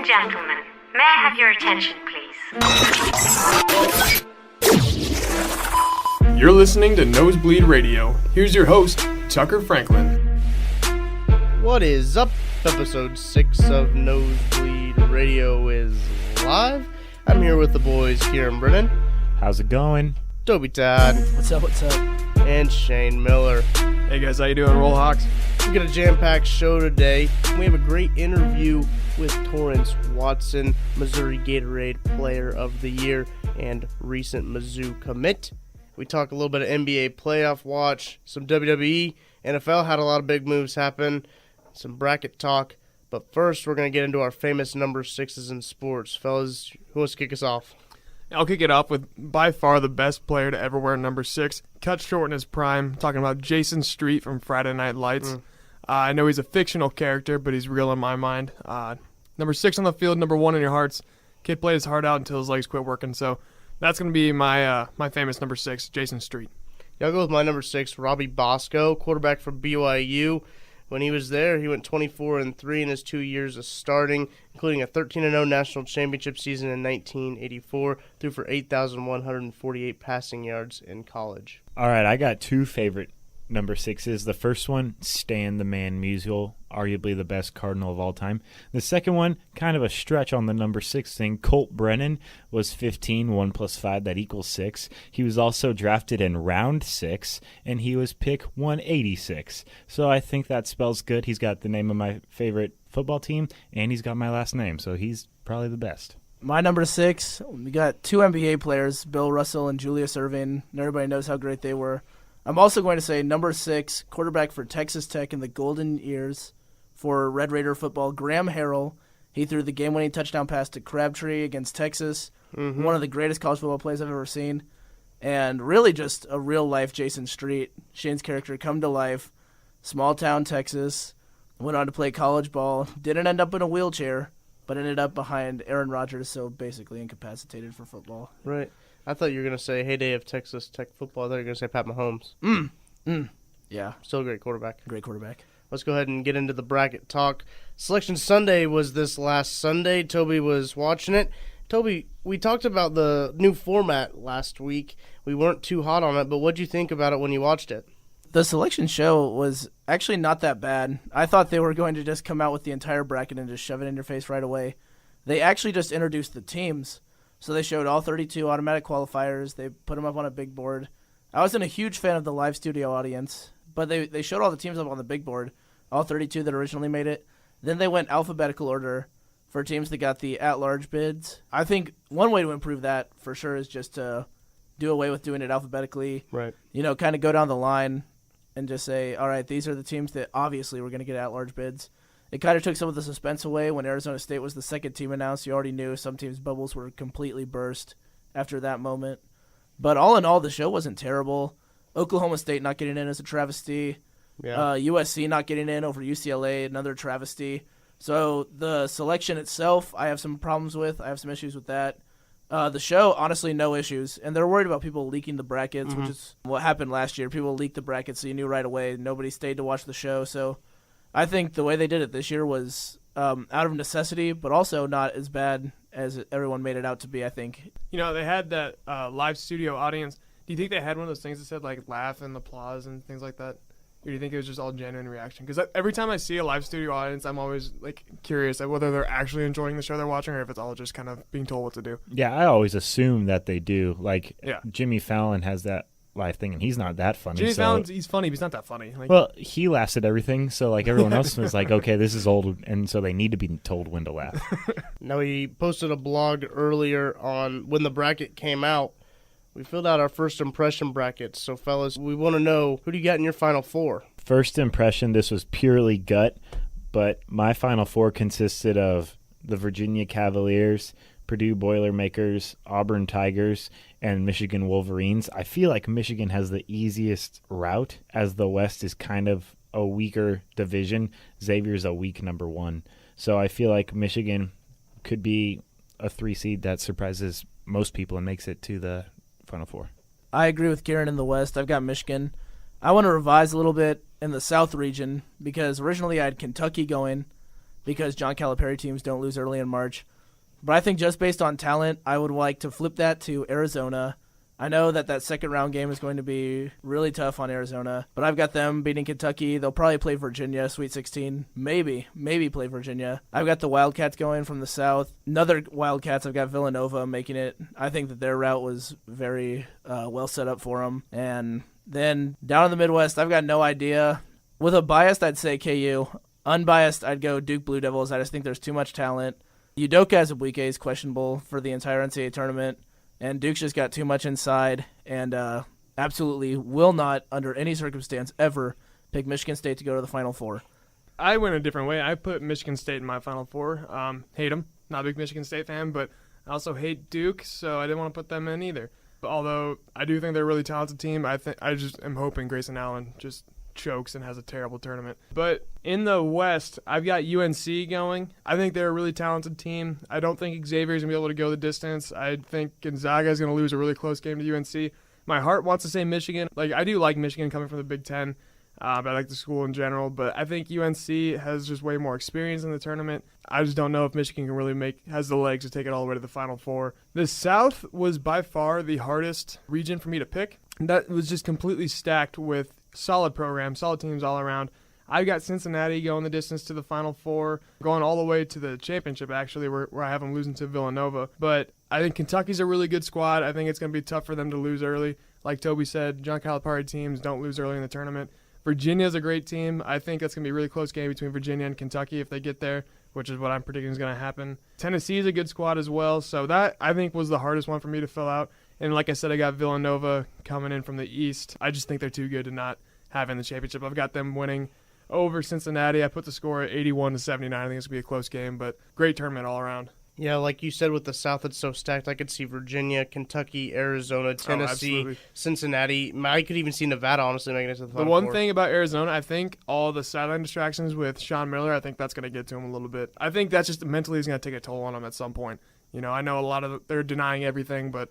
and gentlemen, may I have your attention, please? You're listening to Nosebleed Radio. Here's your host, Tucker Franklin. What is up? Episode 6 of Nosebleed Radio is live. I'm here with the boys, Kieran Brennan. How's it going? Toby Todd. What's up? And Shane Miller. Hey guys, how you doing, Roll Hawks? We got a jam-packed show today. We have a great interview with Torrence Watson, Missouri Gatorade Player of the Year and recent Mizzou commit. We talk a little bit of NBA playoff watch, some WWE, NFL had a lot of big moves happen, some bracket talk. But first, we're going to get into our famous number 6s in sports. Fellas, who wants to kick us off? I'll kick it off with by far the best player to ever wear number 6. Cut short in his prime. Talking about Jason Street from Friday Night Lights. I know he's a fictional character, but he's real in my mind. Number 6 on the field, number 1 in your hearts. Kid played his heart out until his legs quit working. So that's going to be my famous number 6, Jason Street. Yeah, I'll go with my number 6, Robbie Bosco, quarterback for BYU. When he was there, he went 24-3 in his 2 years of starting, including a 13-0 national championship season in 1984, threw for 8,148 passing yards in college. All right, I got two favorite number 6s. The first one, Stan the Man Musial, arguably the best Cardinal of all time. The second one, kind of a stretch on the number 6 thing. Colt Brennan was 15, 1 plus 5, that equals 6. He was also drafted in round 6, and he was pick 186. So I think that spells good. He's got the name of my favorite football team, and he's got my last name, so he's probably the best. My number 6, we got two NBA players, Bill Russell and Julius Erving, and everybody knows how great they were. I'm also going to say number 6, quarterback for Texas Tech in the golden years for Red Raider football, Graham Harrell. He threw the game-winning touchdown pass to Crabtree against Texas, one of the greatest college football plays I've ever seen, and really just a real-life Jason Street, Shane's character, come to life, small-town Texas, went on to play college ball, didn't end up in a wheelchair, but ended up behind Aaron Rodgers, so basically incapacitated for football. Right. I thought you were going to say heyday of Texas Tech football. I thought you were going to say Pat Mahomes. Yeah. Still a great quarterback. Great quarterback. Let's go ahead and get into the bracket talk. Selection Sunday was this last Sunday. Toby was watching it. Toby, we talked about the new format last week. We weren't too hot on it, but what did you think about it when you watched it? The selection show was actually not that bad. I thought they were going to just come out with the entire bracket and just shove it in your face right away. They actually just introduced the teams. So they showed all 32 automatic qualifiers. They put them up on a big board. I wasn't a huge fan of the live studio audience, but they showed all the teams up on the big board, all 32 that originally made it. Then they went alphabetical order for teams that got the at-large bids. I think one way to improve that for sure is just to do away with doing it alphabetically. Right. You know, kind of go down the line and just say, all right, these are the teams that obviously we're going to get at-large bids. It kind of took some of the suspense away. When Arizona State was the second team announced, you already knew some teams' bubbles were completely burst after that moment. But all in all, the show wasn't terrible. Oklahoma State not getting in is a travesty. Yeah. USC not getting in over UCLA, another travesty. So the selection itself, I have some problems with. I have some issues with that. The show, honestly, no issues. And they're worried about people leaking the brackets, which is what happened last year. People leaked the brackets, so you knew right away. Nobody stayed to watch the show, so I think the way they did it this year was out of necessity, but also not as bad as everyone made it out to be, I think. You know, they had that live studio audience. Do you think they had one of those things that said, like, laugh and applause and things like that? Or do you think it was just all genuine reaction? Because every time I see a live studio audience, I'm always, like, curious whether they're actually enjoying the show they're watching or if it's all just kind of being told what to do. Yeah, I always assume that they do. Like, yeah. Jimmy Fallon has that live thing, and he's not that funny. Jimmy Fallon, he's funny, but he's not that funny. Like, well, he laughs at everything, so like everyone else was like, okay, this is old, and so they need to be told when to laugh. Now, we posted a blog earlier on when the bracket came out. We filled out our first impression brackets. So, fellas, we want to know, who do you got in your Final Four? First impression, this was purely gut, but my Final Four consisted of the Virginia Cavaliers, Purdue Boilermakers, Auburn Tigers, and Michigan Wolverines. I feel like Michigan has the easiest route, as the West is kind of a weaker division. Xavier's a weak number 1. So I feel like Michigan could be a 3 seed that surprises most people and makes it to the Final Four. I agree with Kieran in the West. I've got Michigan. I want to revise a little bit in the South region because originally I had Kentucky going because John Calipari teams don't lose early in March. But I think just based on talent, I would like to flip that to Arizona. I know that second round game is going to be really tough on Arizona, but I've got them beating Kentucky. They'll probably play Virginia, Sweet 16. Maybe play Virginia. I've got the Wildcats going from the South. Another Wildcats, I've got Villanova making it. I think that their route was very well set up for them. And then down in the Midwest, I've got no idea. With a bias, I'd say KU. Unbiased, I'd go Duke Blue Devils. I just think there's too much talent. Udoka Azubuike is questionable for the entire NCAA tournament. And Duke's just got too much inside and absolutely will not, under any circumstance, ever pick Michigan State to go to the Final Four. I went a different way. I put Michigan State in my Final Four. Hate them. Not a big Michigan State fan, but I also hate Duke, so I didn't want to put them in either. But although I do think they're a really talented team, I just am hoping Grayson Allen just chokes and has a terrible tournament. But in the West, I've got UNC going. I think they're a really talented team. I don't think Xavier's going to be able to go the distance. I think Gonzaga is going to lose a really close game to UNC. My heart wants to say Michigan. I do like Michigan coming from the Big Ten. I like the school in general, but I think UNC has just way more experience in the tournament. I just don't know if Michigan can really has the legs to take it all the way to the Final Four. The South was by far the hardest region for me to pick. That was just completely stacked with solid programs, solid teams all around. I've got Cincinnati going the distance to the Final Four, going all the way to the championship, actually, where I have them losing to Villanova. But I think Kentucky's a really good squad. I think it's going to be tough for them to lose early. Like Toby said, John Calipari teams don't lose early in the tournament. Virginia's a great team. I think that's going to be a really close game between Virginia and Kentucky if they get there, which is what I'm predicting is going to happen. Tennessee's a good squad as well, so that, I think, was the hardest one for me to fill out. And like I said, I got Villanova coming in from the East. I just think they're too good to not have in the championship. I've got them winning over Cincinnati. I put the score at 81-79. I think it's going to be a close game, but great tournament all around. Yeah, like you said, with the South, it's so stacked. I could see Virginia, Kentucky, Arizona, Tennessee, Cincinnati. I could even see Nevada, honestly, making it to the Final Four. The one thing about Arizona, I think all the sideline distractions with Sean Miller, I think that's going to get to him a little bit. I think that's just mentally is going to take a toll on him at some point. You know, I know a lot of they're denying everything, but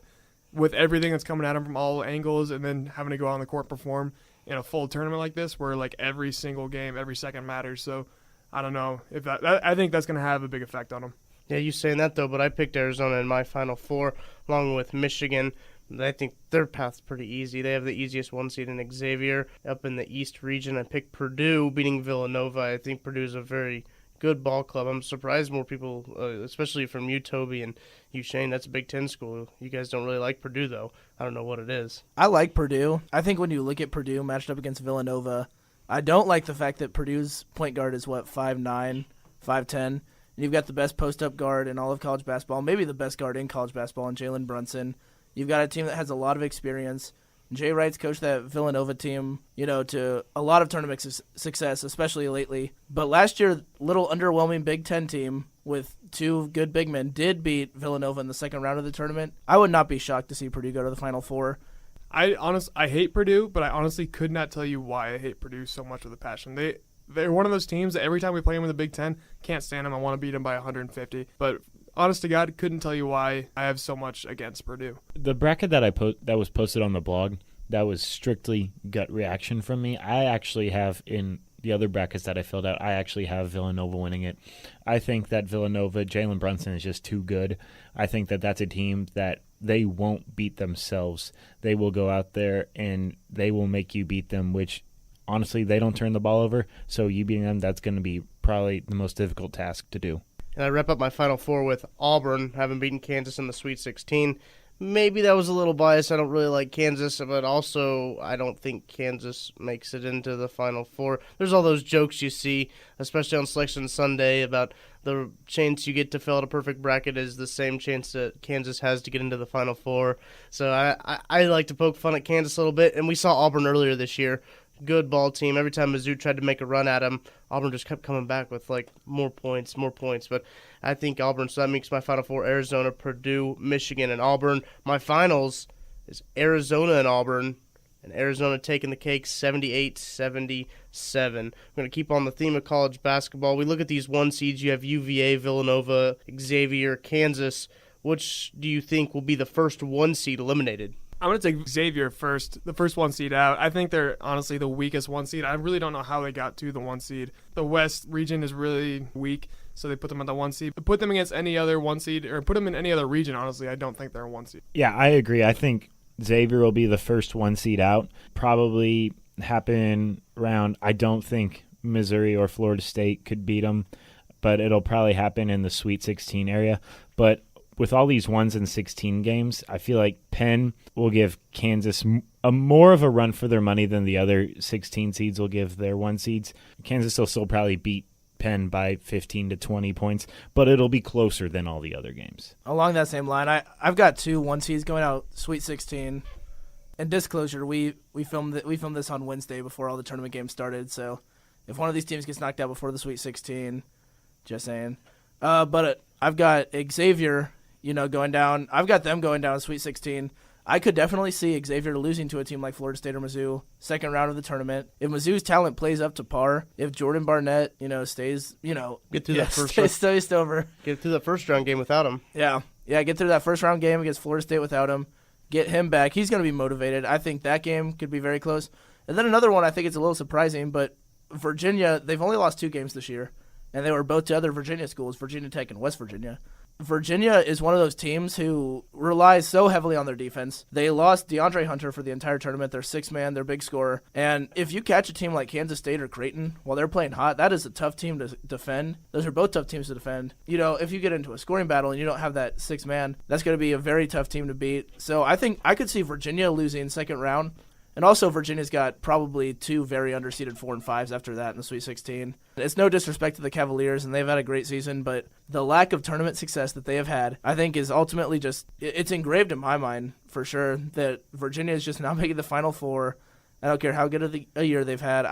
with everything that's coming at him from all angles and then having to go on the court and perform in a full tournament like this where every single game, every second matters. So I don't know if I think that's going to have a big effect on him. Yeah, you saying that, though, but I picked Arizona in my Final Four, along with Michigan. I think their path's pretty easy. They have the easiest one seed in Xavier. Up in the East region, I picked Purdue beating Villanova. I think Purdue's a very good ball club. I'm surprised more people, especially from you, Toby, and you, Shane, that's a Big Ten school. You guys don't really like Purdue, though. I don't know what it is. I like Purdue. I think when you look at Purdue matched up against Villanova, I don't like the fact that Purdue's point guard is, 5'9", 5'10", and you've got the best post-up guard in all of college basketball, maybe the best guard in college basketball, in Jalen Brunson. You've got a team that has a lot of experience. Jay Wright's coached that Villanova team, to a lot of tournament success, especially lately. But last year, little underwhelming Big Ten team with two good big men did beat Villanova in the second round of the tournament. I would not be shocked to see Purdue go to the Final Four. I hate Purdue, but I honestly could not tell you why I hate Purdue so much with a passion. They're one of those teams that every time we play them in the Big Ten, can't stand them. I want to beat them by 150. But honest to God, couldn't tell you why I have so much against Purdue. The bracket that that was posted on the blog, that was strictly gut reaction from me. I actually have, in the other brackets that I filled out, I actually have Villanova winning it. I think that Villanova, Jalen Brunson is just too good. I think that that's a team that they won't beat themselves. They will go out there and they will make you beat them, which honestly, they don't turn the ball over. So you beating them, that's going to be probably the most difficult task to do. And I wrap up my Final Four with Auburn, having beaten Kansas in the Sweet 16. Maybe that was a little biased. I don't really like Kansas, but also I don't think Kansas makes it into the Final Four. There's all those jokes you see, especially on Selection Sunday, about the chance you get to fill out a perfect bracket is the same chance that Kansas has to get into the Final Four. So I like to poke fun at Kansas a little bit, and we saw Auburn earlier this year. Good ball team. Every time Mizzou tried to make a run at them, Auburn just kept coming back with more points. But I think Auburn, so that makes my Final Four Arizona, Purdue, Michigan, and Auburn. My finals is Arizona and Auburn, and Arizona taking the cake 78-77. We're going to keep on the theme of college basketball. We look at these one seeds. You have UVA, Villanova, Xavier, Kansas. Which do you think will be the first one seed eliminated? I'm going to take Xavier first, the first 1 seed out. I think they're honestly the weakest 1 seed. I really don't know how they got to the 1 seed. The West region is really weak, so they put them at the 1 seed. Put them against any other 1 seed, or put them in any other region, honestly, I don't think they're a 1 seed. Yeah, I agree. I think Xavier will be the first 1 seed out. Probably happen around, I don't think Missouri or Florida State could beat them, but it'll probably happen in the Sweet 16 area. But with all these 1s and 16 games, I feel like Penn will give Kansas more of a run for their money than the other 16 seeds will give their 1 seeds. Kansas will still probably beat Penn by 15 to 20 points, but it'll be closer than all the other games. Along that same line, I've got 2 1 seeds going out Sweet 16. And disclosure, we filmed this on Wednesday before all the tournament games started, so if one of these teams gets knocked out before the Sweet 16, just saying. But I've got Xavier, going down. I've got them going down Sweet 16. I could definitely see Xavier losing to a team like Florida State or Mizzou, second round of the tournament. If Mizzou's talent plays up to par, if Jordan Barnett, stays, get through that first stays over. Get through the first round game without him. Yeah, get through that first round game against Florida State without him. Get him back. He's going to be motivated. I think that game could be very close. And then another one, I think it's a little surprising, but Virginia, they've only lost 2 games this year, and they were both to other Virginia schools, Virginia Tech and West Virginia. Virginia is one of those teams who relies so heavily on their defense. They lost DeAndre Hunter for the entire tournament. They're 6-man, their big scorer. And if you catch a team like Kansas State or Creighton while they're playing hot, that is a tough team to defend. Those are both tough teams to defend. If you get into a scoring battle and you don't have that 6-man, that's going to be a very tough team to beat. So I think I could see Virginia losing second round. And also, Virginia's got probably 2 very underseeded 4 and 5s after that in the Sweet 16. It's no disrespect to the Cavaliers, and they've had a great season, but the lack of tournament success that they have had, I think, is ultimately it's engraved in my mind, for sure, that Virginia is just not making the Final Four. I don't care how good of a year they've had.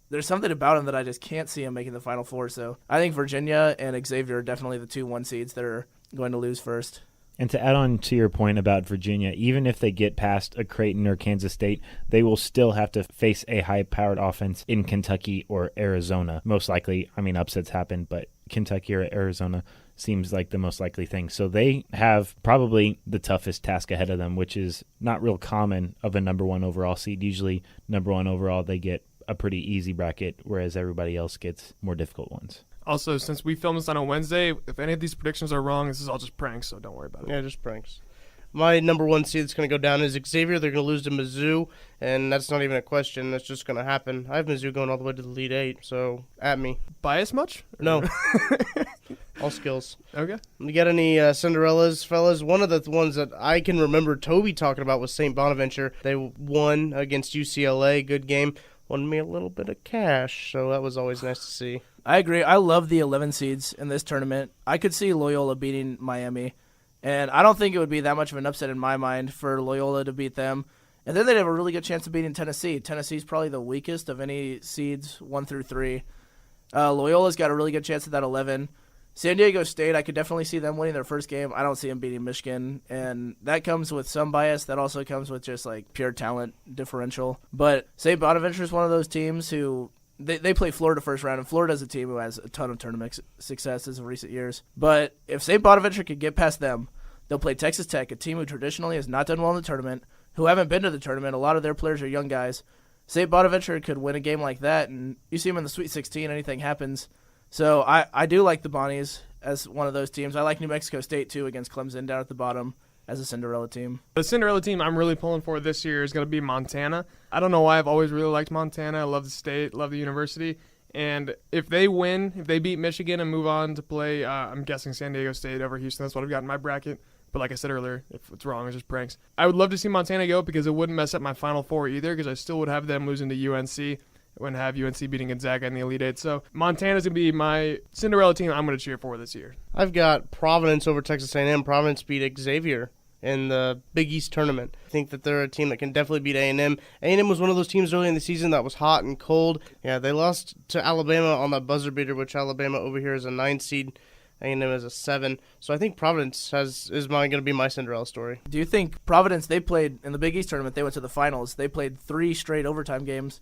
There's something about them that I just can't see them making the Final Four. So I think Virginia and Xavier are definitely the 2 1 seeds that are going to lose first. And to add on to your point about Virginia, even if they get past a Creighton or Kansas State, they will still have to face a high-powered offense in Kentucky or Arizona. Most likely, upsets happen, but Kentucky or Arizona seems like the most likely thing. So they have probably the toughest task ahead of them, which is not real common of a number 1 overall seed. Usually, number 1 overall, they get a pretty easy bracket, whereas everybody else gets more difficult ones. Also, since we filmed this on a Wednesday, if any of these predictions are wrong, this is all just pranks, so don't worry about it. Yeah, just pranks. My number 1 seed that's going to go down is Xavier. They're going to lose to Mizzou, and that's not even a question. That's just going to happen. I have Mizzou going all the way to the Elite 8, so at me. Bias much? No. All skills. Okay. You got any Cinderellas, fellas? One of the ones that I can remember Toby talking about was St. Bonaventure. They won against UCLA. Good game. Won me a little bit of cash, so that was always nice to see. I agree. I love the 11 seeds in this tournament. I could see Loyola beating Miami, and I don't think it would be that much of an upset in my mind for Loyola to beat them. And then they'd have a really good chance of beating Tennessee. Tennessee's probably the weakest of any seeds 1 through 3. Loyola's got a really good chance at that 11. San Diego State, I could definitely see them winning their first game. I don't see them beating Michigan, and that comes with some bias. That also comes with just pure talent differential. But St. Bonaventure is one of those teams who they play Florida first round, and Florida's a team who has a ton of tournament successes in recent years. But if St. Bonaventure could get past them, they'll play Texas Tech, a team who traditionally has not done well in the tournament, who haven't been to the tournament. A lot of their players are young guys. St. Bonaventure could win a game like that, and you see them in the Sweet 16, anything happens. So I do like the Bonnies as one of those teams. I like New Mexico State, too, against Clemson down at the bottom as a Cinderella team. The Cinderella team I'm really pulling for this year is going to be Montana. I don't know why. I've always really liked Montana. I love the state, love the university. And if they win, if they beat Michigan and move on to play, I'm guessing San Diego State over Houston. That's what I've got in my bracket. But like I said earlier, if it's wrong, it's just pranks. I would love to see Montana go because it wouldn't mess up my Final Four either because I still would have them losing to UNC. I wouldn't have UNC beating Gonzaga in the Elite Eight. So Montana's going to be my Cinderella team I'm going to cheer for this year. I've got Providence over Texas A&M. Providence beat Xavier in the Big East tournament. I think that they're a team that can definitely beat A&M. A&M was one of those teams early in the season that was hot and cold. Yeah, they lost to Alabama on that buzzer beater, which Alabama over here is a 9 seed. A&M is a 7. So I think Providence is going to be my Cinderella story. Do you think Providence, they played in the Big East tournament, they went to the finals. They played 3 straight overtime games.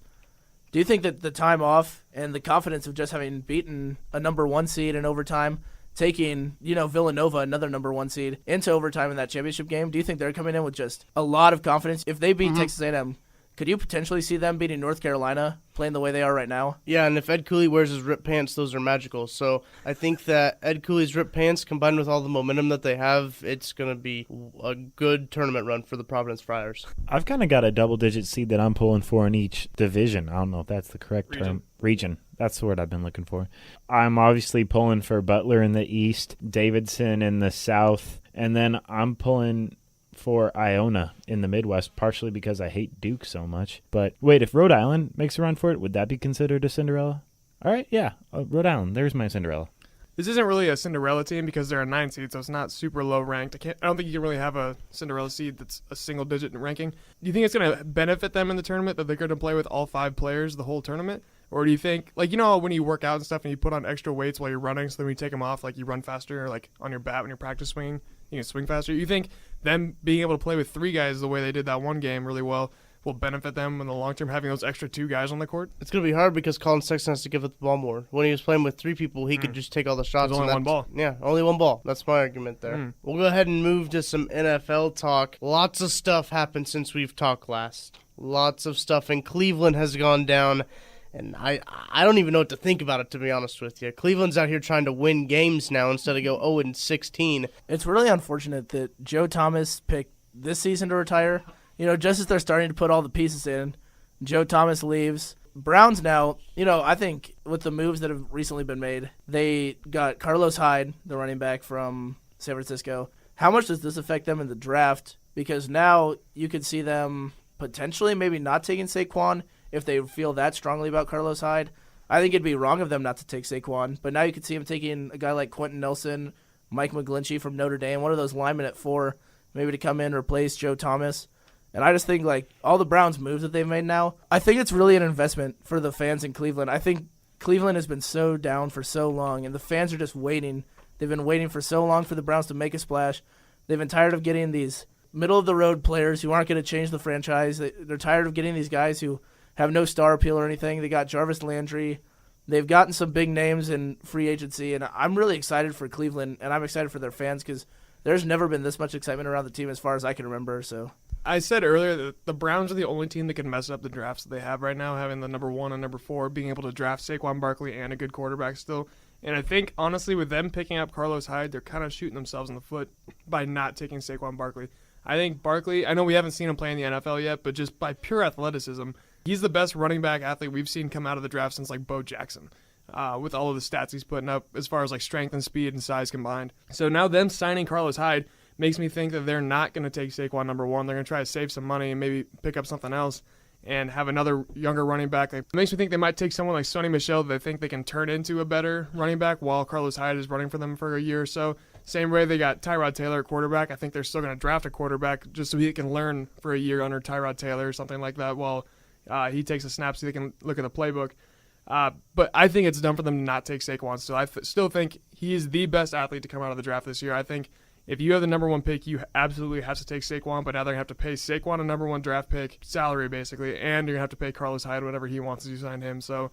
Do you think that the time off and the confidence of just having beaten a number 1 seed in overtime taking, Villanova, another number 1 seed, into overtime in that championship game? Do you think they're coming in with just a lot of confidence? If they beat Texas A&M, could you potentially see them beating North Carolina, playing the way they are right now? Yeah, and if Ed Cooley wears his ripped pants, those are magical. So I think that Ed Cooley's ripped pants, combined with all the momentum that they have, it's going to be a good tournament run for the Providence Friars. I've kind of got a double-digit seed that I'm pulling for in each division. I don't know if that's the correct term. Region. That's the word I've been looking for. I'm obviously pulling for Butler in the East, Davidson in the South, and then I'm pulling for Iona in the Midwest, partially because I hate Duke so much. But wait, if Rhode Island makes a run for it, would that be considered a Cinderella? All right, yeah, Rhode Island, there's my Cinderella. This isn't really a Cinderella team because they're a 9 seed, so it's not super low ranked. I don't think you can really have a Cinderella seed that's a single-digit ranking. Do you think it's going to benefit them in the tournament that they're going to play with all 5 players the whole tournament? Or do you think, when you work out and stuff and you put on extra weights while you're running, so then when you take them off, you run faster, or on your bat when you're practice swinging, you can swing faster? You think them being able to play with 3 guys the way they did that one game really well will benefit them in the long term, having those extra 2 guys on the court? It's going to be hard because Colin Sexton has to give up the ball more. When he was playing with 3 people, he could just take all the shots. There's only one ball. Yeah, only one ball. That's my argument there. We'll go ahead and move to some NFL talk. Lots of stuff happened since we've talked last. Lots of stuff, and Cleveland has gone down. And I don't even know what to think about it, to be honest with you. Cleveland's out here trying to win games now instead of go 0-16. It's really unfortunate that Joe Thomas picked this season to retire. Just as they're starting to put all the pieces in, Joe Thomas leaves. Browns now, I think with the moves that have recently been made, they got Carlos Hyde, the running back from San Francisco. How much does this affect them in the draft? Because now you could see them potentially maybe not taking Saquon if they feel that strongly about Carlos Hyde. I think it'd be wrong of them not to take Saquon, but now you could see him taking a guy like Quentin Nelson, Mike McGlinchey from Notre Dame, one of those linemen at 4, maybe to come in and replace Joe Thomas. And I just think all the Browns moves that they've made now, I think it's really an investment for the fans in Cleveland. I think Cleveland has been so down for so long, and the fans are just waiting. They've been waiting for so long for the Browns to make a splash. They've been tired of getting these middle-of-the-road players who aren't going to change the franchise. They're tired of getting these guys who have no star appeal or anything. They got Jarvis Landry. They've gotten some big names in free agency, and I'm really excited for Cleveland, and I'm excited for their fans because there's never been this much excitement around the team as far as I can remember. So I said earlier that the Browns are the only team that can mess up the drafts that they have right now, having the number 1 and number 4, being able to draft Saquon Barkley and a good quarterback still. And I think, honestly, with them picking up Carlos Hyde, they're kind of shooting themselves in the foot by not taking Saquon Barkley. I think Barkley, I know we haven't seen him play in the NFL yet, but just by pure athleticism, he's the best running back athlete we've seen come out of the draft since Bo Jackson, with all of the stats he's putting up as far as strength and speed and size combined. So now them signing Carlos Hyde makes me think that they're not going to take Saquon number 1. They're going to try to save some money and maybe pick up something else and have another younger running back. It makes me think they might take someone like Sonny Michel that they think they can turn into a better running back while Carlos Hyde is running for them for a year or so. Same way they got Tyrod Taylor at quarterback. I think they're still going to draft a quarterback just so he can learn for a year under Tyrod Taylor or something like that while he takes a snap so they can look at the playbook. But I think it's dumb for them to not take Saquon. So I still think he is the best athlete to come out of the draft this year. I think if you have the number 1 pick, you absolutely have to take Saquon, but now they're going to have to pay Saquon a number 1 draft pick salary, basically, and you're going to have to pay Carlos Hyde whatever he wants as you sign him. So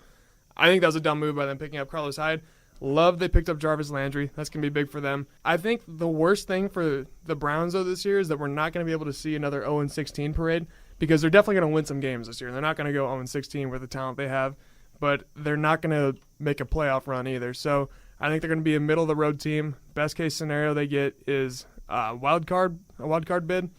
I think that was a dumb move by them picking up Carlos Hyde. Love they picked up Jarvis Landry. That's going to be big for them. I think the worst thing for the Browns, though, this year is that we're not going to be able to see another 0-16 parade because they're definitely going to win some games this year. They're not going to go 0-16 with the talent they have, but they're not going to make a playoff run either. So I think they're going to be a middle-of-the-road team. Best case scenario they get is a wild card bid,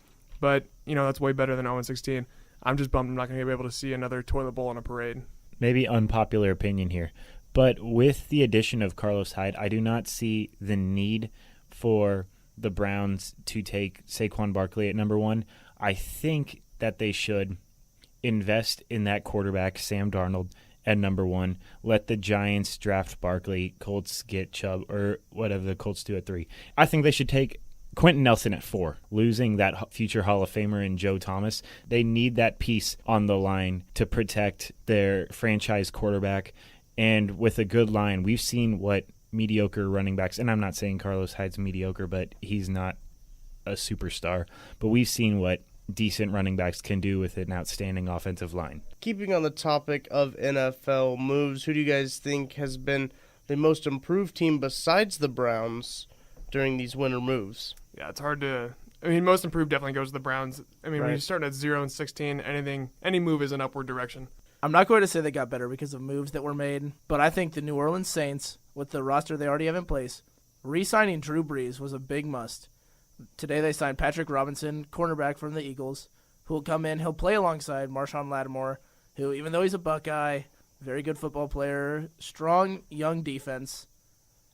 but that's way better than 0-16. I'm just bummed I'm not going to be able to see another toilet bowl on a parade. Maybe unpopular opinion here, but with the addition of Carlos Hyde, I do not see the need for the Browns to take Saquon Barkley at number 1. I think that they should invest in that quarterback, Sam Darnold, at number 1. Let the Giants draft Barkley, Colts get Chubb, or whatever the Colts do at 3. I think they should take Quentin Nelson at 4, losing that future Hall of Famer in Joe Thomas. They need that piece on the line to protect their franchise quarterback. And with a good line, we've seen what mediocre running backs, and I'm not saying Carlos Hyde's mediocre, but he's not a superstar. But we've seen what decent running backs can do with an outstanding offensive line. Keeping on the topic of NFL moves, who do you guys think has been the most improved team besides the Browns during these winter moves. Yeah, it's hard to. I mean, most improved definitely goes to the Browns. I mean, when Right. you're starting at 0-16, any move is an upward direction. I'm not going to say they got better because of moves that were made, but I think the New Orleans Saints, with the roster they already have in place, re-signing Drew Brees was a big must. Today they signed Patrick Robinson, cornerback from the Eagles, who will come in. He'll play alongside Marshawn Lattimore, who, even though he's a Buckeye, very good football player, strong young defense,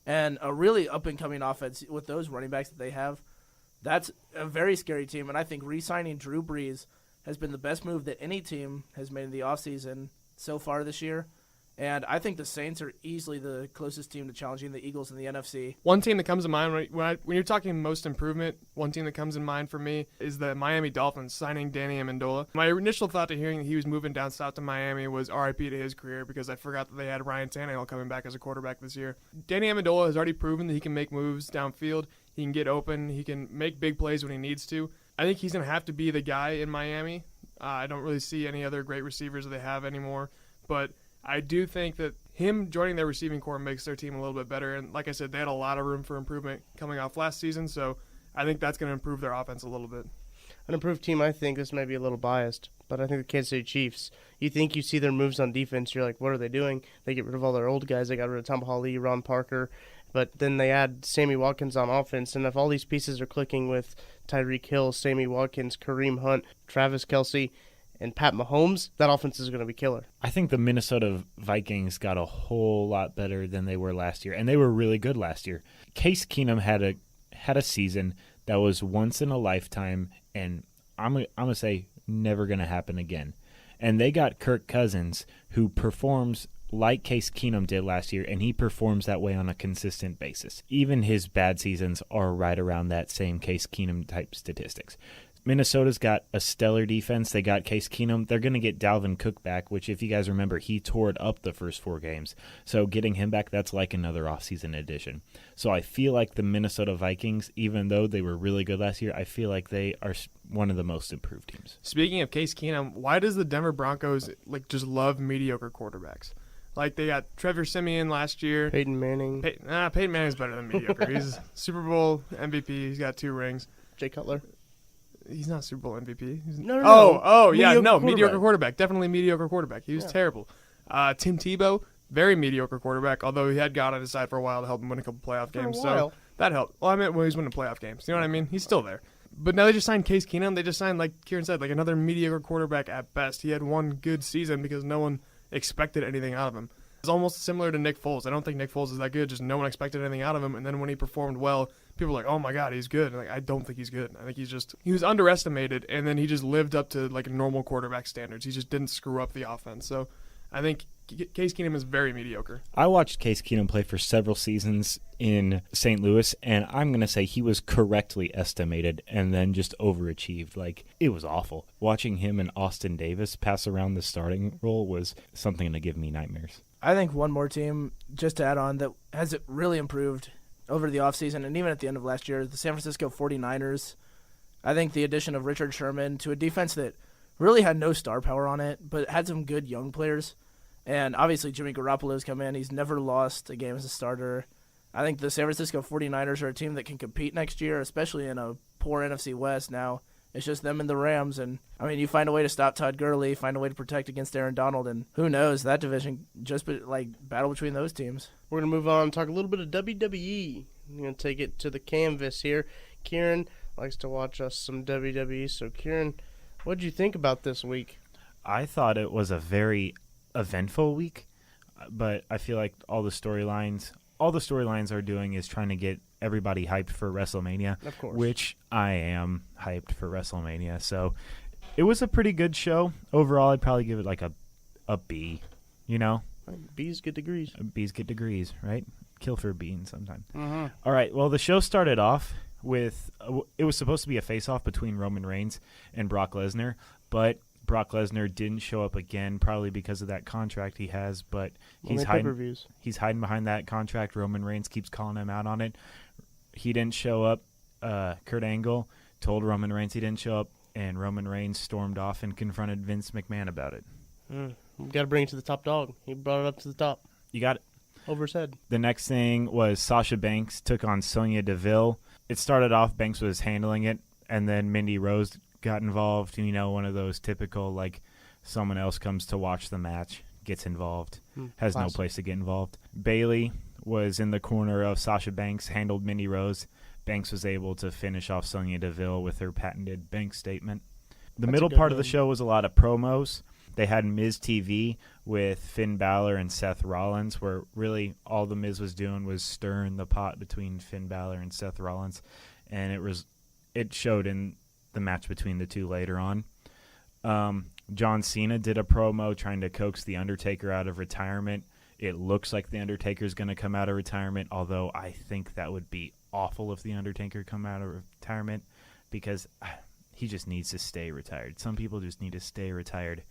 and a really up-and-coming offense with those running backs that they have. That's a very scary team, and I think re-signing Drew Brees has been the best move that any team has made in the offseason so far this year. And I think the Saints are easily the closest team to challenging the Eagles in the NFC. One team that comes to mind when you're talking most improvement, one team that comes in mind for me is the Miami Dolphins signing Danny Amendola. My initial thought to hearing that he was moving down south to Miami was RIP to his career because I forgot that they had Ryan Tannehill coming back as a quarterback this year. Danny Amendola has already proven that he can make moves downfield. He can get open. He can make big plays when he needs to. I think he's going to have to be the guy in Miami. I don't really see any other great receivers that they have anymore, but I do think that him joining their receiving core makes their team a little bit better. And like I said, they had a lot of room for improvement coming off last season, so I think that's going to improve their offense a little bit. An improved team, I think, this may be a little biased, but I think the Kansas City Chiefs, you see their moves on defense, you're like, what are they doing? They get rid of all their old guys. They got rid of Tom Hawley, Ron Parker, but then they add Sammy Watkins on offense, and if all these pieces are clicking with Tyreek Hill, Sammy Watkins, Kareem Hunt, Travis Kelce, and Pat Mahomes, that offense is going to be killer. I think the Minnesota Vikings got a whole lot better than they were last year, and they were really good last year. Case Keenum had a season that was once in a lifetime, and I'm gonna say never gonna happen again. And they got Kirk Cousins, who performs like Case Keenum did last year, and he performs that way on a consistent basis. Even his bad seasons are right around that same Case Keenum type statistics. Minnesota's got a stellar defense. They got Case Keenum. They're going to get Dalvin Cook back, which, if you guys remember, he tore up the first 4 games. So getting him back, that's like another offseason addition. So I feel like the Minnesota Vikings, even though they were really good last year, I feel like they are one of the most improved teams. Speaking of Case Keenum, why does the Denver Broncos just love mediocre quarterbacks? Like, they got Trevor Siemian last year. Peyton Manning. Peyton Manning's better than mediocre. He's Super Bowl MVP. He's got 2 rings. Jay Cutler. He's not Super Bowl MVP. No. Mediocre quarterback. Definitely mediocre quarterback. He was terrible. Tim Tebow, very mediocre quarterback, although he had God on his side for a while to help him win a couple playoff games. So that helped. Well, I meant when he was winning playoff games. You know what I mean? He's still there. But now they just signed Case Keenum. They just signed, like Kieran said, like another mediocre quarterback at best. He had one good season because no one expected anything out of him. It's almost similar to Nick Foles. I don't think Nick Foles is that good. Just no one expected anything out of him. And then when he performed well, people were like, oh, my God, he's good. And I don't think he's good. I think he was underestimated, and then he just lived up to like normal quarterback standards. He just didn't screw up the offense. So I think Case Keenum is very mediocre. I watched Case Keenum play for several seasons in St. Louis, and I'm going to say he was correctly estimated and then just overachieved. Like, it was awful. Watching him and Austin Davis pass around the starting role was something to give me nightmares. I think one more team, just to add on, that has really improved over the offseason and even at the end of last year, the San Francisco 49ers. I think the addition of Richard Sherman to a defense that really had no star power on it, but had some good young players. And obviously Jimmy Garoppolo's come in. He's never lost a game as a starter. I think the San Francisco 49ers are a team that can compete next year, especially in a poor NFC West now. It's just them and the Rams. And, I mean, you find a way to stop Todd Gurley, find a way to protect against Aaron Donald, and who knows, that division just battle between those teams. We're going to move on and talk a little bit of WWE. I'm going to take it to the canvas here. Kieran likes to watch us some WWE. So, Kieran, what did you think about this week? I thought it was a very eventful week, but I feel like all the storylines are doing is trying to get everybody hyped for WrestleMania, of course, which I am hyped for WrestleMania. So it was a pretty good show overall. I'd probably give it like a B. You know, B's get degrees. B's get degrees, right? Kill for a bean sometime. Mm-hmm. All right. Well, the show started off with it was supposed to be a face-off between Roman Reigns and Brock Lesnar, but Brock Lesnar didn't show up again, probably because of that contract he has, but he's hiding behind that contract. Roman Reigns keeps calling him out on it. He didn't show up. Kurt Angle told Roman Reigns he didn't show up, and Roman Reigns stormed off and confronted Vince McMahon about it. You got to bring it to the top dog. He brought it up to the top. You got it. over his head. The next thing was Sasha Banks took on Sonya Deville. It started off, Banks was handling it, and then Mindy Rose got involved. One of those typical, like, someone else comes to watch the match, gets involved, has no place to get involved. Bailey was in the corner of Sasha Banks, handled Mindy Rose. Banks was able to finish off Sonya Deville with her patented Banks statement. The middle part of the show was a lot of promos. They had Miz TV with Finn Balor and Seth Rollins, where really all the Miz was doing was stirring the pot between Finn Balor and Seth Rollins, and it showed in the match between the two later on. John Cena did a promo trying to coax The Undertaker out of retirement. It looks like The Undertaker's going to come out of retirement, although I think that would be awful if The Undertaker come out of retirement, because he just needs to stay retired. Some people just need to stay retired.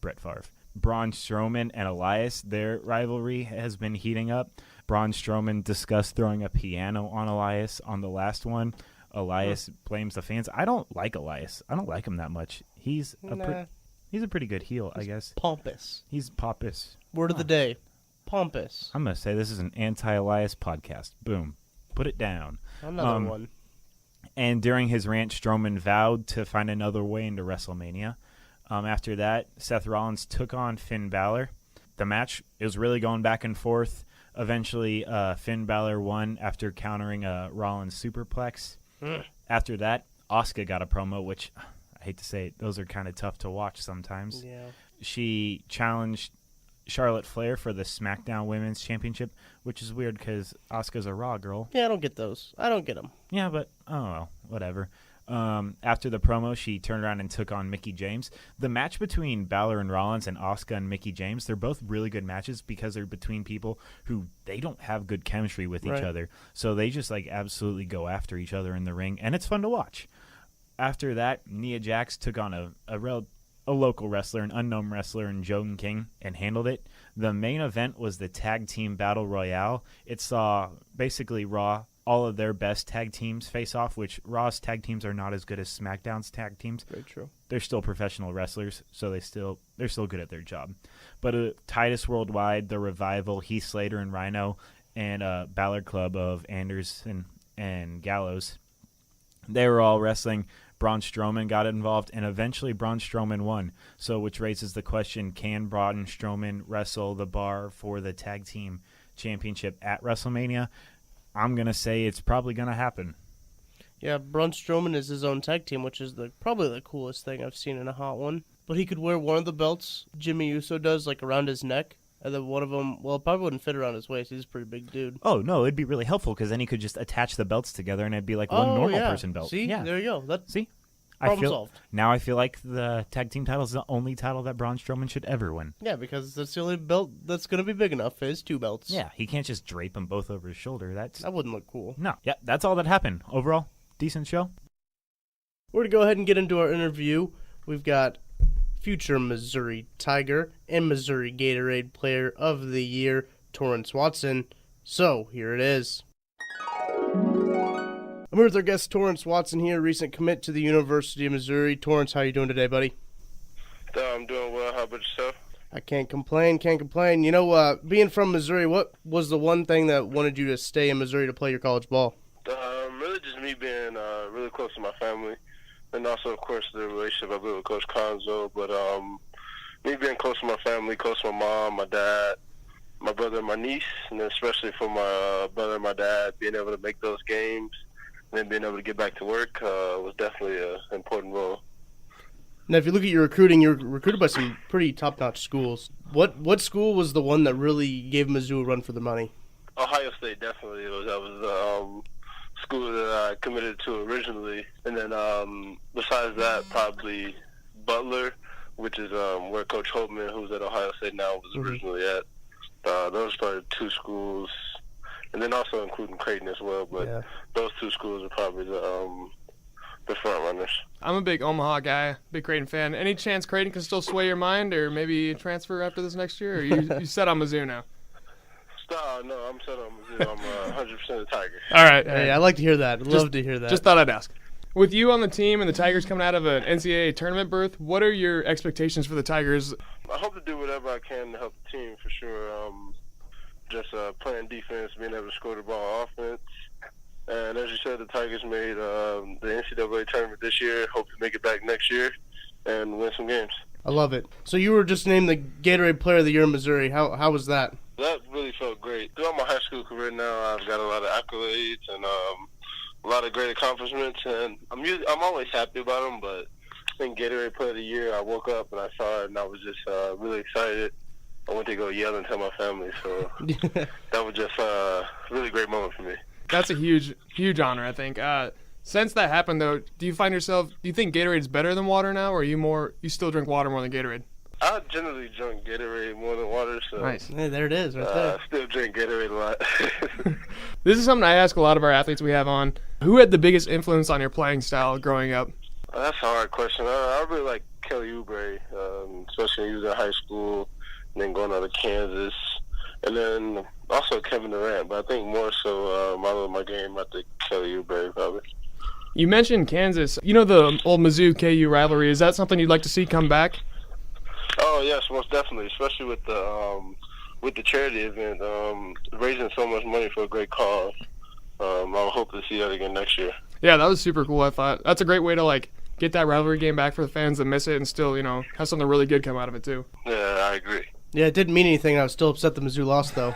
Brett Favre. Braun Strowman and Elias, their rivalry has been heating up. Braun Strowman discussed throwing a piano on Elias on the last one. Elias blames the fans. I don't like Elias. I don't like him that much. He's a pretty good heel, I guess. Pompous. He's pompous. Word of the day. Pompous. I'm going to say this is an anti-Elias podcast. Boom. Put it down. Another one. And during his rant, Strowman vowed to find another way into WrestleMania. After that, Seth Rollins took on Finn Balor. The match was really going back and forth. Eventually, Finn Balor won after countering a Rollins superplex. After that, Asuka got a promo, which, I hate to say it, those are kind of tough to watch sometimes. Yeah. She challenged Charlotte Flair for the SmackDown Women's Championship, which is weird because Asuka's a Raw girl. Yeah, I don't get those. I don't get them. Yeah, but, oh well, whatever. After the promo, she turned around and took on Mickie James. The match between Balor and Rollins and Asuka and Mickie James, they're both really good matches because they're between people who they don't have good chemistry with each other. So they just like absolutely go after each other in the ring, and it's fun to watch. After that, Nia Jax took on a local wrestler, an unknown wrestler, in Joan King, and handled it. The main event was the Tag Team Battle Royale. It saw basically Raw, all of their best tag teams face off, which Raw's tag teams are not as good as SmackDown's tag teams. Very true. They're still professional wrestlers, so they're still good at their job. But Titus Worldwide, The Revival, Heath Slater and Rhino, and Balor Club of Anderson and Gallows, they were all wrestling. Braun Strowman got involved, and eventually Braun Strowman won. So, which raises the question, can Braun Strowman wrestle the bar for the tag team championship at WrestleMania? I'm going to say it's probably going to happen. Yeah, Braun Strowman is his own tag team, which is probably the coolest thing I've seen in a hot one. But he could wear one of the belts Jimmy Uso does, like around his neck, and then one of them, well, it probably wouldn't fit around his waist. He's a pretty big dude. Oh, no, it'd be really helpful because then he could just attach the belts together and it'd be like one normal person belt. See, there you go. See? Problem solved. Now I feel like the tag team title is the only title that Braun Strowman should ever win. Yeah, because that's the only belt that's going to be big enough for his two belts. Yeah, he can't just drape them both over his shoulder. That wouldn't look cool. No. Yeah, that's all that happened. Overall, decent show. We're going to go ahead and get into our interview. We've got future Missouri Tiger and Missouri Gatorade Player of the Year, Torrence Watson. So, here it is. I'm here with our guest, Torrence Watson here, recent commit to the University of Missouri. Torrence, how you doing today, buddy? I'm doing well. How about yourself? I can't complain. You know, being from Missouri, what was the one thing that wanted you to stay in Missouri to play your college ball? Really just me being really close to my family, and also, of course, the relationship I built with Coach Conzo. But me being close to my family, close to my mom, my dad, my brother, and my niece, and then especially for my brother and my dad, being able to make those games and then being able to get back to work was definitely an important role. Now, if you look at your recruiting, you're recruited by some pretty top-notch schools. What school was the one that really gave Mizzou a run for the money? Ohio State, definitely. That was the school that I committed to originally. And then besides that, probably Butler, which is where Coach Holtman, who's at Ohio State now, was originally at. Those are two schools. And then also including Creighton as well. But those two schools are probably the front runners. I'm a big Omaha guy, big Creighton fan. Any chance Creighton can still sway your mind or maybe transfer after this next year? Or you set on Mizzou now? No, I'm set on Mizzou. I'm 100% a Tiger. All right. Hey, I like to hear that. Love to hear that. Just thought I'd ask. With you on the team and the Tigers coming out of an NCAA tournament berth, what are your expectations for the Tigers? I hope to do whatever I can to help the team for sure. just playing defense, being able to score the ball offense. And as you said, the Tigers made the NCAA tournament this year. Hope to make it back next year and win some games. I love it. So you were just named the Gatorade Player of the Year in Missouri. How was that? That really felt great. Throughout my high school career now, I've got a lot of accolades and a lot of great accomplishments, and I'm always happy about them, but I think Gatorade Player of the Year, I woke up and I saw it, and I was just really excited. I went to go yell and tell my family, so that was just a really great moment for me. That's a huge honor, I think. Since that happened, though, do you think Gatorade's better than water now, or you still drink water more than Gatorade? I generally drink Gatorade more than water, so nice. Hey, there it is, right there. I still drink Gatorade a lot. This is something I ask a lot of our athletes we have on. Who had the biggest influence on your playing style growing up? That's a hard question. I really like Kelly Oubre, especially when he was in high school, and then going out to Kansas. And then also Kevin Durant, but I think more so I love my game, I think Kelly Oubre probably. You mentioned Kansas. You know the old Mizzou-KU rivalry. Is that something you'd like to see come back? Oh, yes, most definitely, especially with the charity event, raising so much money for a great cause. I'll hope to see that again next year. Yeah, that was super cool, I thought. That's a great way to get that rivalry game back for the fans that miss it and still, have something really good come out of it too. Yeah, I agree. Yeah, it didn't mean anything. I was still upset the Mizzou lost, though.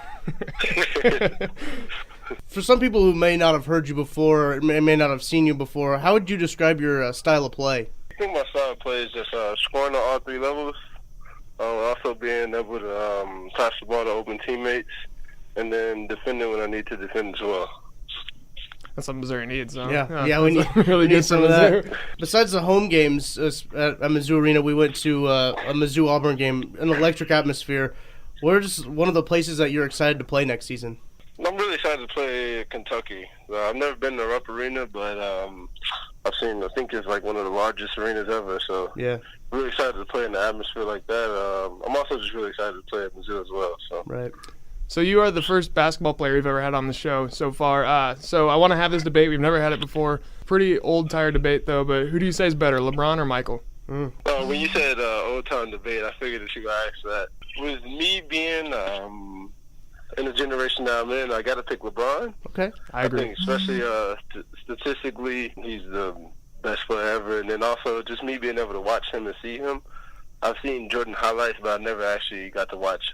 For some people who may not have heard you before, or may not have seen you before, how would you describe your style of play? I think my style of play is just scoring on all three levels, also being able to pass the ball to open teammates, and then defending when I need to defend as well. That's what Missouri needs. So. Yeah, we need really good some of that. Besides the home games at Mizzou Arena, we went to a Mizzou-Auburn game, an electric atmosphere. Where's one of the places that you're excited to play next season? I'm really excited to play Kentucky. I've never been to Rupp Arena, but I think it's one of the largest arenas ever. So yeah, really excited to play in the atmosphere like that. I'm also just really excited to play at Mizzou as well. So right. So you are the first basketball player we've ever had on the show so far. So I want to have this debate. We've never had it before. Pretty old-tired debate, though, but who do you say is better, LeBron or Michael? When you said old-time debate, I figured that you would ask that. With me being in the generation that I'm in, I got to pick LeBron. Okay. I agree. I think especially statistically, he's the best player ever. And then also just me being able to watch him and see him. I've seen Jordan highlights, but I never actually got to watch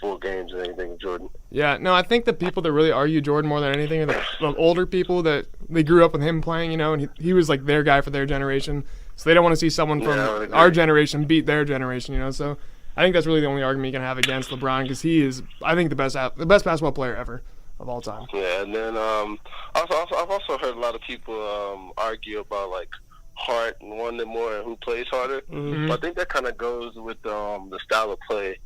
full games or anything with Jordan. Yeah, no, I think the people that really argue Jordan more than anything are the older people that they grew up with him playing, and he was their guy for their generation. So they don't want to see someone from our generation beat their generation, So I think that's really the only argument you can have against LeBron because he is, I think, the best basketball player ever of all time. Yeah, and then I've also heard a lot of people argue about heart and wanting more and who plays harder. Mm-hmm. But I think that kind of goes with the style of play.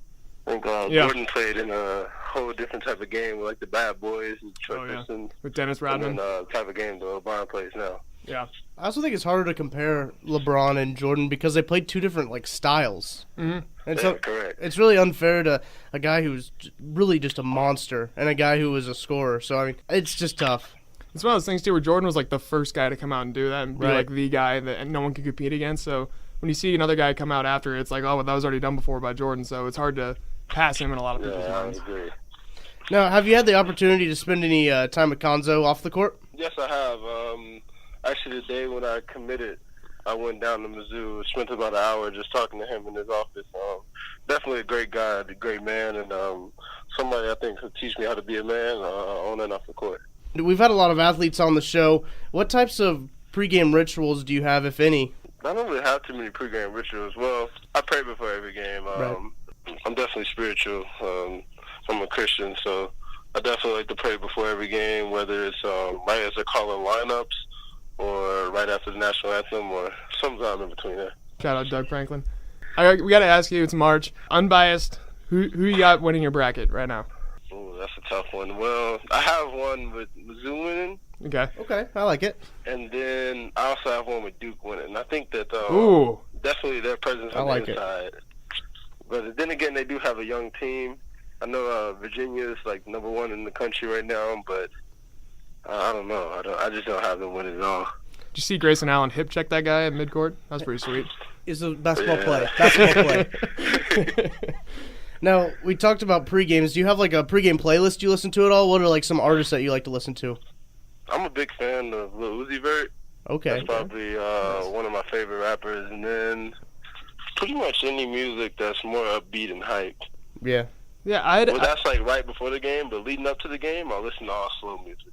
I think Jordan played in a whole different type of game with the Bad Boys and Troy Pistons. With Dennis Rodman. And then type of game that LeBron plays now. Yeah. I also think it's harder to compare LeBron and Jordan because they played two different styles. Mm-hmm. And so correct. It's really unfair to a guy who's really just a monster and a guy who was a scorer. So it's just tough. It's one of those things too where Jordan was the first guy to come out and do that and be the guy that no one could compete against. So when you see another guy come out after, it's that was already done before by Jordan. So it's hard to pass him in a lot of people's minds. I agree. Now, have you had the opportunity to spend any time with Konzo off the court? Yes, I have. Actually, the day when I committed, I went down to Mizzou, spent about an hour just talking to him in his office. Definitely a great guy, a great man, and somebody I think could teach me how to be a man on and off the court. We've had a lot of athletes on the show. What types of pregame rituals do you have, if any? I don't really have too many pregame rituals. Well, I pray before every game. I'm definitely spiritual. I'm a Christian, so I definitely like to pray before every game, whether it's right as they're calling lineups or right after the national anthem or sometime in between there. Shout out Doug Franklin. We got to ask you, it's March. Unbiased, who you got winning your bracket right now? Ooh, that's a tough one. Well, I have one with Mizzou winning. Okay, I like it. And then I also have one with Duke winning. I think that definitely their presence on the inside. But then again, they do have a young team. I know Virginia is number one in the country right now, but I don't know. I just don't have them winning at all. Did you see Grayson Allen hip check that guy at midcourt? That was pretty sweet. It's a basketball play. Basketball play. Now, we talked about pre-games. Do you have like a pre-game playlist you listen to at all? What are like some artists that you like to listen to? I'm a big fan of Lil Uzi Vert. Okay. That's probably one of my favorite rappers. And then pretty much any music that's more upbeat and hyped. Yeah. Yeah, Well, that's like right before the game, but leading up to the game, I listen to all slow music.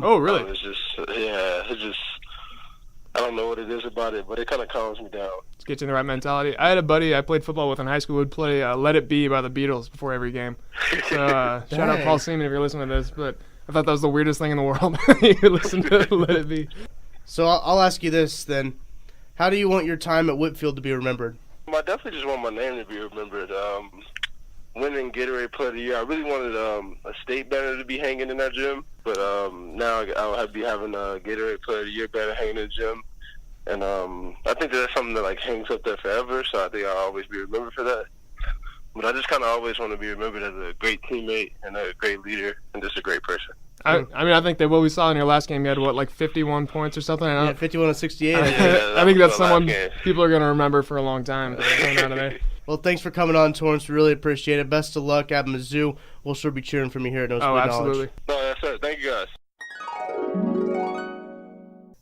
Oh, really? It's just, I don't know what it is about it, but it kind of calms me down. Let's get you in the right mentality. I had a buddy I played football with in high school who would play Let It Be by the Beatles before every game. So shout out Paul Seaman if you're listening to this, but I thought that was the weirdest thing in the world. You listen to Let It Be. So I'll ask you this then. How do you want your time at Whitfield to be remembered? I definitely just want my name to be remembered. Winning Gatorade Player of the Year. I really wanted a state banner to be hanging in that gym, but now I'll be having a Gatorade Player of the Year banner hanging in the gym, and I think that's something that like hangs up there forever. So I think I'll always be remembered for that. But I just kind of always want to be remembered as a great teammate and a great leader and just a great person. I mean, I think that what we saw in your last game, you had, 51 points or something? Yeah, 51 and 68. I think that's someone people are going to remember for a long time. Well, thanks for coming on, Torrence. We really appreciate it. Best of luck at Mizzou. We'll sure be cheering from you here at Nosebleed Knowledge. Absolutely. No, that's it. Thank you, guys.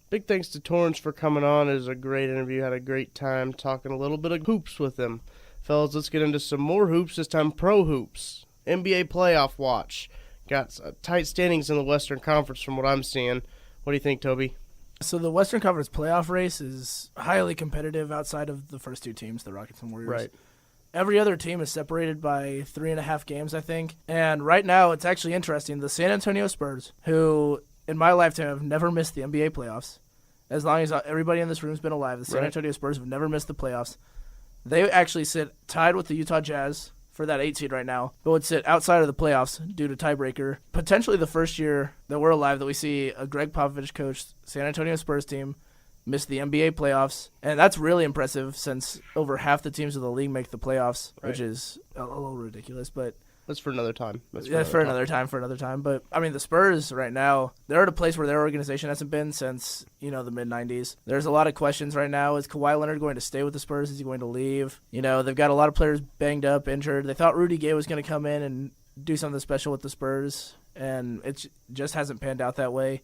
Big thanks to Torrence for coming on. It was a great interview. Had a great time talking a little bit of hoops with him. Fellas, let's get into some more hoops, this time pro hoops. NBA playoff watch. Got tight standings in the Western Conference from what I'm seeing. What do you think, Toby? So the Western Conference playoff race is highly competitive outside of the first two teams, the Rockets and Warriors. Right. Every other team is separated by 3.5 games, I think. And right now, it's actually interesting. The San Antonio Spurs, who in my lifetime have never missed the NBA playoffs, as long as everybody in this room has been alive, the San Antonio Spurs have never missed the playoffs. They actually sit tied with the Utah Jazz for that 8 seed right now, but would sit outside of the playoffs due to tiebreaker. Potentially the first year that we're alive that we see a Greg Popovich coached San Antonio Spurs team miss the NBA playoffs, and that's really impressive since over half the teams of the league make the playoffs, which is a little ridiculous, but that's for another time. For another time. But, I mean, the Spurs right now, they're at a place where their organization hasn't been since, the mid-'90s. There's a lot of questions right now. Is Kawhi Leonard going to stay with the Spurs? Is he going to leave? They've got a lot of players banged up, injured. They thought Rudy Gay was going to come in and do something special with the Spurs, and it just hasn't panned out that way.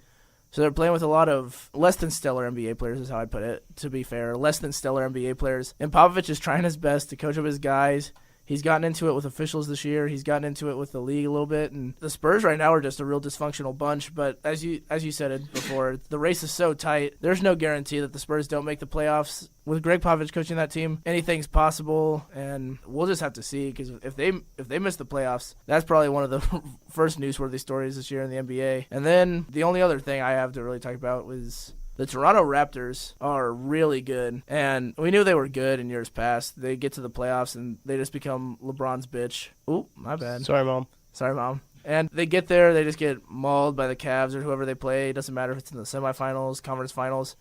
So they're playing with a lot of less than stellar NBA players is how I'd put it, to be fair. Less than stellar NBA players. And Popovich is trying his best to coach up his guys. He's gotten into it with officials this year. He's gotten into it with the league a little bit. And the Spurs right now are just a real dysfunctional bunch. But as you said it before, the race is so tight. There's no guarantee that the Spurs don't make the playoffs. With Greg Popovich coaching that team, anything's possible. And we'll just have to see, because if they miss the playoffs, that's probably one of the first newsworthy stories this year in the NBA. And then the only other thing I have to really talk about was the Toronto Raptors are really good, and we knew they were good in years past. They get to the playoffs, and they just become LeBron's bitch. Ooh, my bad. Sorry, Mom. And they get there, they just get mauled by the Cavs or whoever they play. It doesn't matter if it's in the semifinals, conference finals.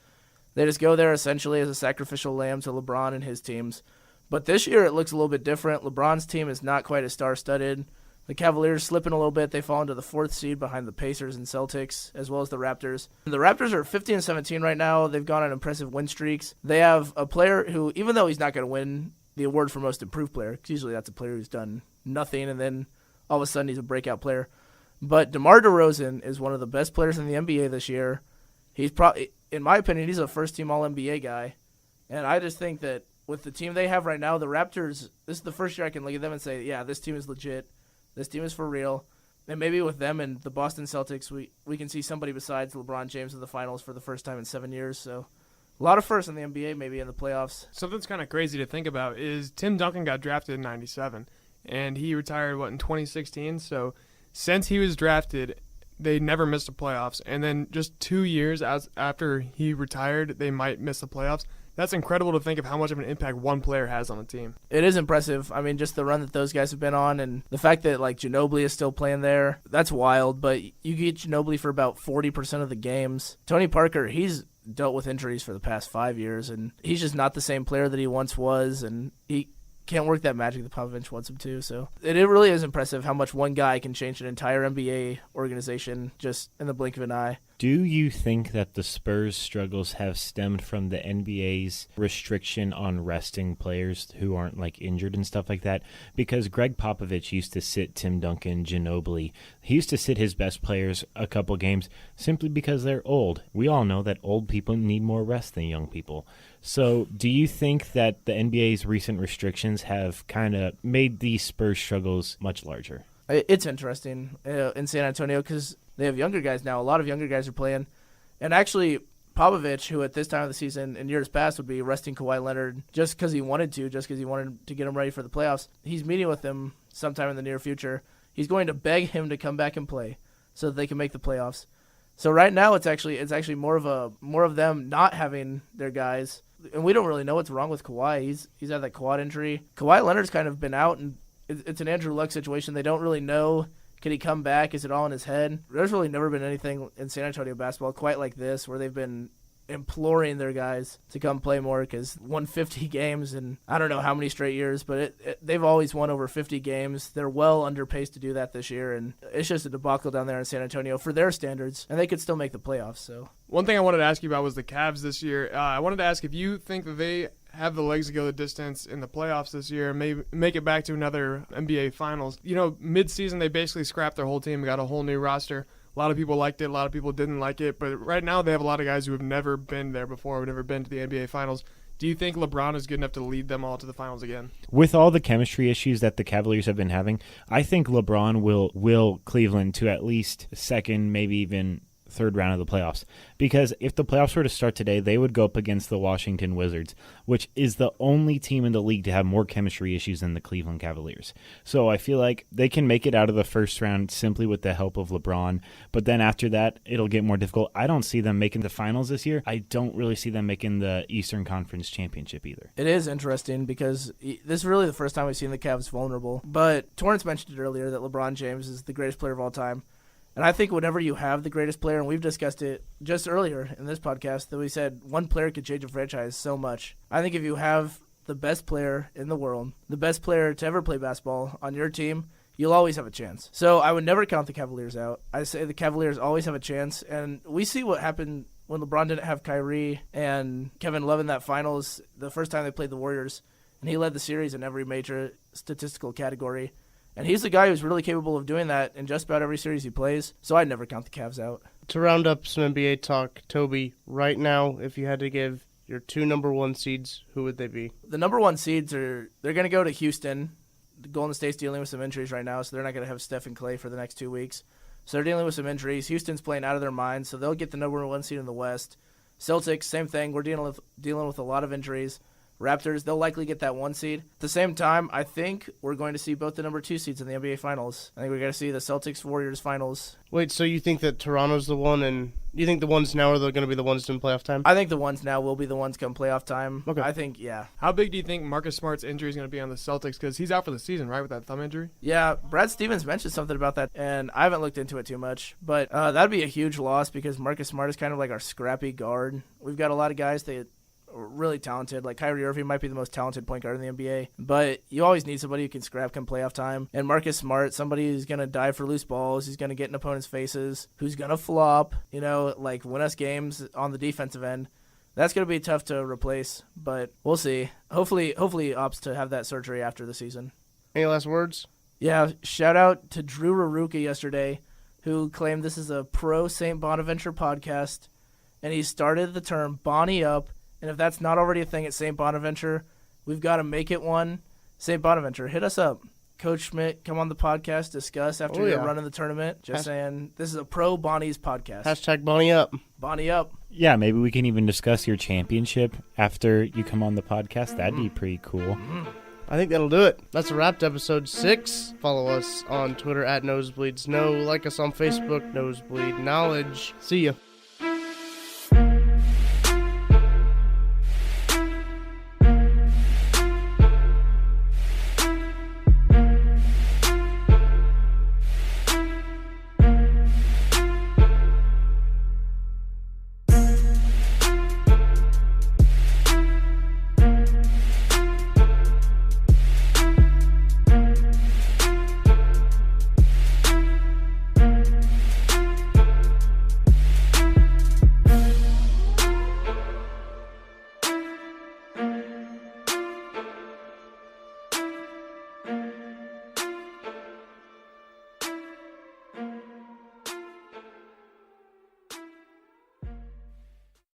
They just go there essentially as a sacrificial lamb to LeBron and his teams. But this year it looks a little bit different. LeBron's team is not quite as star-studded. The Cavaliers slipping a little bit. They fall into the 4th seed behind the Pacers and Celtics, as well as the Raptors. The Raptors are 15-17 right now. They've gone on impressive win streaks. They have a player who, even though he's not going to win the award for most improved player, because usually that's a player who's done nothing, and then all of a sudden he's a breakout player. But DeMar DeRozan is one of the best players in the NBA this year. He's probably, in my opinion, he's a first-team All-NBA guy. And I just think that with the team they have right now, the Raptors, this is the first year I can look at them and say, yeah, this team is legit. This team is for real. And maybe with them and the Boston Celtics, we can see somebody besides LeBron James in the finals for the first time in 7 years. So a lot of firsts in the NBA, maybe in the playoffs. Something that's kind of crazy to think about is Tim Duncan got drafted in 97, and he retired, in 2016? So since he was drafted, they never missed the playoffs. And then just 2 years after he retired, they might miss the playoffs. That's incredible to think of how much of an impact one player has on a team. It is impressive. I mean, just the run that those guys have been on, and the fact that Ginobili is still playing there, that's wild. But you get Ginobili for about 40% of the games. Tony Parker, he's dealt with injuries for the past 5 years, and he's just not the same player that he once was, and he can't work that magic that Popovich wants him to. So it really is impressive how much one guy can change an entire NBA organization just in the blink of an eye. Do you think that the Spurs' struggles have stemmed from the NBA's restriction on resting players who aren't like injured and stuff like that? Because Greg Popovich used to sit Tim Duncan, Ginobili. He used to sit his best players a couple games simply because they're old. We all know that old people need more rest than young people. So do you think that the NBA's recent restrictions have kind of made the Spurs' struggles much larger? It's interesting in San Antonio because they have younger guys now. A lot of younger guys are playing. And actually, Popovich, who at this time of the season in years past would be resting Kawhi Leonard just because he wanted to get him ready for the playoffs, he's meeting with him sometime in the near future. He's going to beg him to come back and play so that they can make the playoffs. So right now it's actually more of them not having their guys. And we don't really know what's wrong with Kawhi. He's had that quad injury. Kawhi Leonard's kind of been out, and it's an Andrew Luck situation. They don't really know. Can he come back? Is it all in his head? There's really never been anything in San Antonio basketball quite like this where they've been imploring their guys to come play more because won 50 games in I don't know how many straight years, but they've always won over 50 games. They're well under pace to do that this year, and it's just a debacle down there in San Antonio for their standards, and they could still make the playoffs. So one thing I wanted to ask you about was the Cavs this year. I wanted to ask if you think that they have the legs to go the distance in the playoffs this year and maybe make it back to another NBA Finals. You know, mid-season they basically scrapped their whole team, got a whole new roster. A lot of people liked it, a lot of people didn't like it, but right now they have a lot of guys who have never been there before, who have never been to the NBA Finals. Do you think LeBron is good enough to lead them all to the finals again? With all the chemistry issues that the Cavaliers have been having, I think LeBron will Cleveland to at least second, maybe even third round of the playoffs. Because if the playoffs were to start today, they would go up against the Washington Wizards, which is the only team in the league to have more chemistry issues than the Cleveland Cavaliers. So I feel like they can make it out of the first round simply with the help of LeBron. But then after that, it'll get more difficult. I don't see them making the finals this year. I don't really see them making the Eastern Conference Championship either. it is interesting because this is really the first time we've seen the Cavs vulnerable. But Torrence mentioned it earlier that LeBron James is the greatest player of all time. And I think whenever you have the greatest player, and we've discussed it just earlier in this podcast, that we said one player could change a franchise so much. I think if you have the best player in the world, the best player to ever play basketball on your team, you'll always have a chance. So I would never count the Cavaliers out. I say the Cavaliers always have a chance, and we see what happened when LeBron didn't have Kyrie and Kevin Love in that finals the first time they played the Warriors, and he led the series in every major statistical category. And he's the guy who's really capable of doing that in just about every series he plays, so I'd never count the Cavs out. To round up some NBA talk, Toby, right now, if you had to give your two number one seeds, who would they be? The number one seeds they're going to go to Houston. The Golden State's dealing with some injuries right now, so they're not going to have Steph and Clay for the next 2 weeks. So they're dealing with some injuries. Houston's playing out of their minds, so they'll get the number one seed in the West. Celtics, same thing. We're dealing with a lot of injuries. Raptors, they'll likely get that one seed. At the same time, I think we're going to see both the number two seeds in the NBA Finals. I think we're going to see the Celtics-Warriors Finals. Wait, so you think that Toronto's the one, and you think the ones now are going to be the ones in playoff time? I think the ones now will be the ones come playoff time. Okay. I think, yeah. How big do you think Marcus Smart's injury is going to be on the Celtics? Because he's out for the season, right, with that thumb injury? Yeah, Brad Stevens mentioned something about that, and I haven't looked into it too much. But that'd be a huge loss because Marcus Smart is kind of like our scrappy guard. We've got a lot of guys that really talented. Like Kyrie Irving might be the most talented point guard in the NBA, but you always need somebody who can scrap come playoff time. And Marcus Smart, somebody who's going to dive for loose balls, who's going to get in opponents' faces, who's going to flop, like win us games on the defensive end. That's going to be tough to replace, but we'll see. Hopefully he opts to have that surgery after the season. Any last words? Yeah, shout out to Drew Raruka yesterday, who claimed this is a pro St. Bonaventure podcast, and he started the term Bonnie up. And if that's not already a thing at St. Bonaventure, we've got to make it one. St. Bonaventure, hit us up. Coach Schmidt, come on the podcast, discuss after you're running the tournament. Just saying, this is a pro Bonnie's podcast. Hashtag Bonnie up. Bonnie up. Yeah, maybe we can even discuss your championship after you come on the podcast. That'd be pretty cool. I think that'll do it. That's a wrap to episode 6. Follow us on Twitter at NosebleedSnow. Like us on Facebook, Nosebleed Knowledge. See ya.